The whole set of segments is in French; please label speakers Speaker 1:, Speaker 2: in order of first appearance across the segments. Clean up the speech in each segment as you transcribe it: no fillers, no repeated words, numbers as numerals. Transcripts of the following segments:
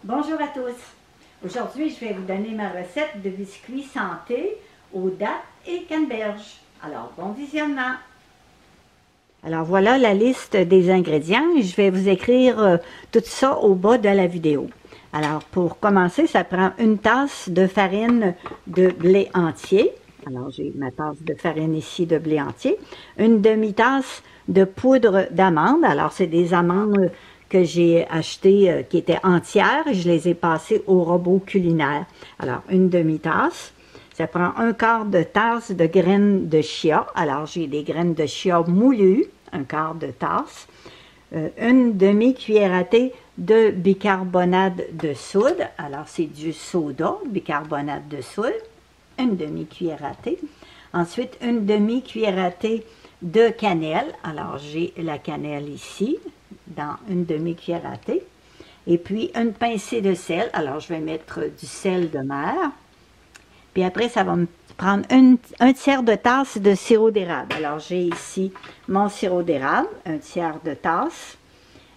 Speaker 1: Bonjour à tous. Aujourd'hui, je vais vous donner ma recette de biscuits santé aux dattes et canneberges. Alors, bon visionnement. Alors, voilà la liste des ingrédients. Je vais vous écrire tout ça au bas de la vidéo. Alors, pour commencer, ça prend une tasse de farine de blé entier. Alors, j'ai ma tasse de farine ici de blé entier. Une demi-tasse de poudre d'amande. Alors, c'est des amandes que j'ai achetées qui étaient entières. Je les ai passées au robot culinaire. Alors, une demi-tasse. Ça prend un quart de tasse de graines de chia. Alors, j'ai des graines de chia moulues, un quart de tasse. Une demi-cuillère à thé de bicarbonate de soude. Alors, c'est du soda, bicarbonate de soude. Une demi-cuillère à thé. Ensuite, une demi-cuillère à thé de cannelle. Alors, j'ai la cannelle ici, dans une demi-cuillère à thé. Et puis, une pincée de sel. Alors, je vais mettre du sel de mer. Puis après, ça va me prendre un tiers de tasse de sirop d'érable. Alors, j'ai ici mon sirop d'érable, un tiers de tasse.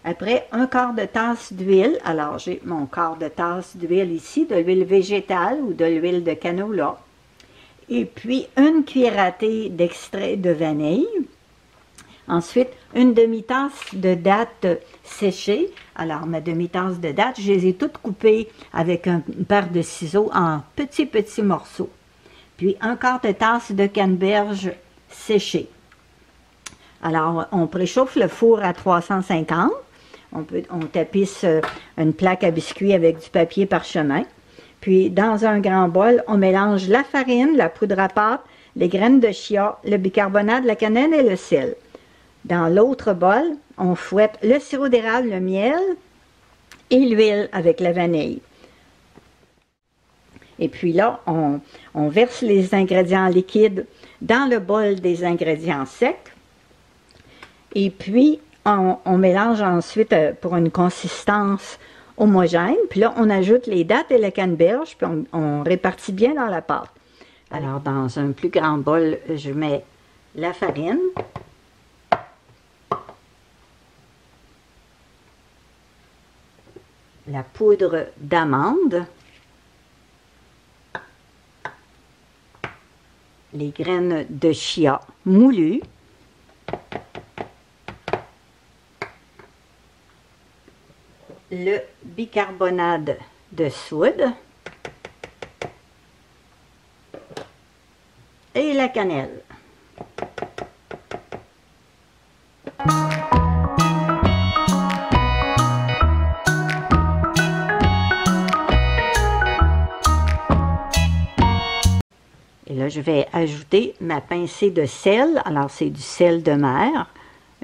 Speaker 1: Après, un quart de tasse d'huile. Alors, j'ai mon quart de tasse d'huile ici, de l'huile végétale ou de l'huile de canola. Et puis, une cuillère à thé d'extrait de vanille. Ensuite, une demi-tasse de dattes séchées. Alors, ma demi-tasse de dattes, je les ai toutes coupées avec une paire de ciseaux en petits morceaux. Puis, un quart de tasse de canneberge séchée. Alors, on préchauffe le four à 350. On tapisse une plaque à biscuits avec du papier parchemin. Puis, dans un grand bol, on mélange la farine, la poudre à pâte, les graines de chia, le bicarbonate, la cannelle et le sel. Dans l'autre bol, on fouette le sirop d'érable, le miel et l'huile avec la vanille. Et puis là, on verse les ingrédients liquides dans le bol des ingrédients secs. Et puis, on mélange ensuite pour une consistance homogène. Puis là, on ajoute les dattes et la canneberge, puis on répartit bien dans la pâte. Alors, dans un plus grand bol, je mets la farine. La poudre d'amande, les graines de chia moulues, le bicarbonate de soude et la cannelle. Et là, je vais ajouter ma pincée de sel. Alors, c'est du sel de mer.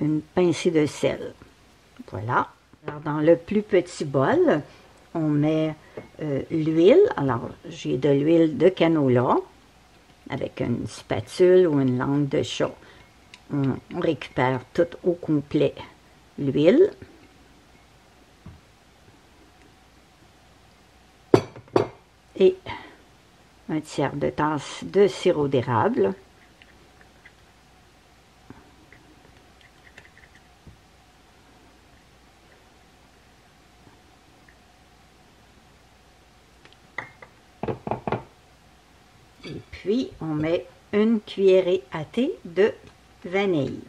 Speaker 1: Une pincée de sel. Voilà. Alors, dans le plus petit bol, on met l'huile. Alors, j'ai de l'huile de canola avec une spatule ou une langue de chat. On récupère tout au complet l'huile. Et un tiers de tasse de sirop d'érable. Et puis, on met une cuillerée à thé de vanille.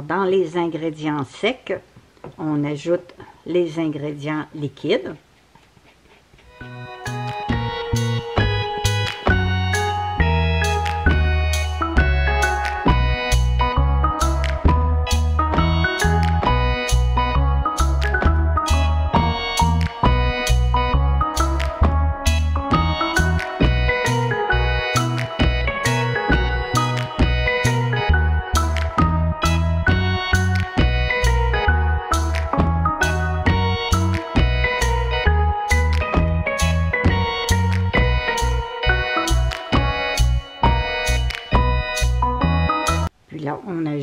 Speaker 1: Dans les ingrédients secs, on ajoute les ingrédients liquides.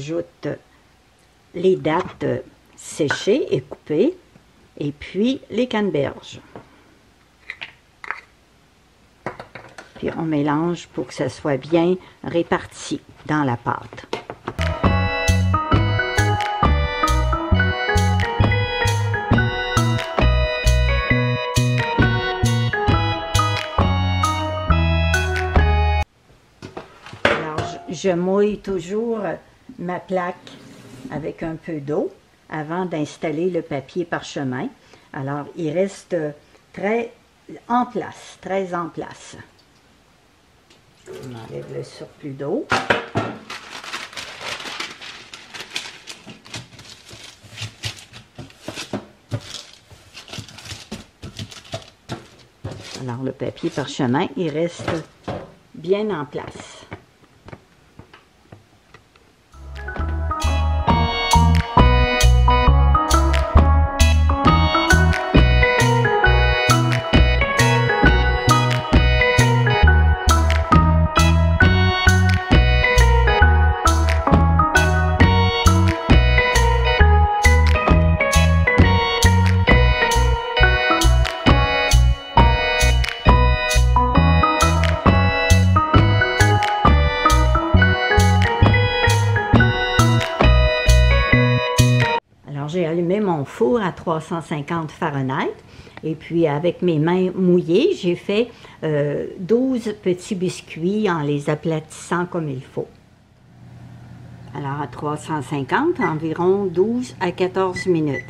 Speaker 1: j'ajoute les dattes séchées et coupées, et puis les canneberges. Puis on mélange pour que ça soit bien réparti dans la pâte. Je mouille toujours ma plaque avec un peu d'eau avant d'installer le papier parchemin. Alors, il reste très en place. On enlève le surplus d'eau. Alors, le papier parchemin, il reste bien en place. J'ai allumé mon four à 350 Fahrenheit et puis avec mes mains mouillées, j'ai fait 12 petits biscuits en les aplatissant comme il faut. Alors à 350, environ 12 à 14 minutes.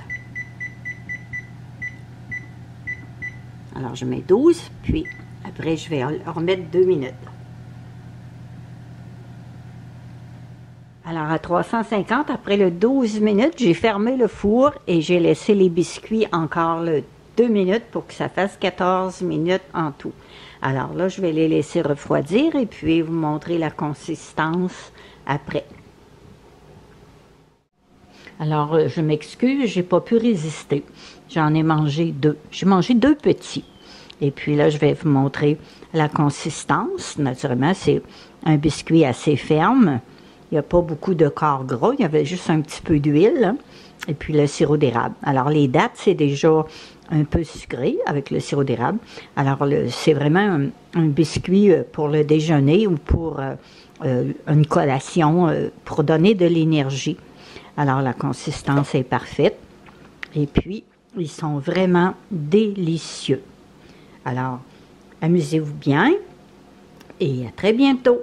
Speaker 1: Alors je mets 12, puis après je vais remettre 2 minutes. Alors, à 350, après le 12 minutes, j'ai fermé le four et j'ai laissé les biscuits encore 2 minutes pour que ça fasse 14 minutes en tout. Alors là, je vais les laisser refroidir et puis vous montrer la consistance après. Alors, je m'excuse, j'ai pas pu résister. J'en ai mangé 2. J'ai mangé 2 petits. Et puis là, je vais vous montrer la consistance. Naturellement, c'est un biscuit assez ferme. Il n'y a pas beaucoup de corps gras, il y avait juste un petit peu d'huile, hein, et puis le sirop d'érable. Alors, les dattes, c'est déjà un peu sucré avec le sirop d'érable. Alors, c'est vraiment un biscuit pour le déjeuner ou pour une collation, pour donner de l'énergie. Alors, la consistance est parfaite. Et puis, ils sont vraiment délicieux. Alors, amusez-vous bien et à très bientôt.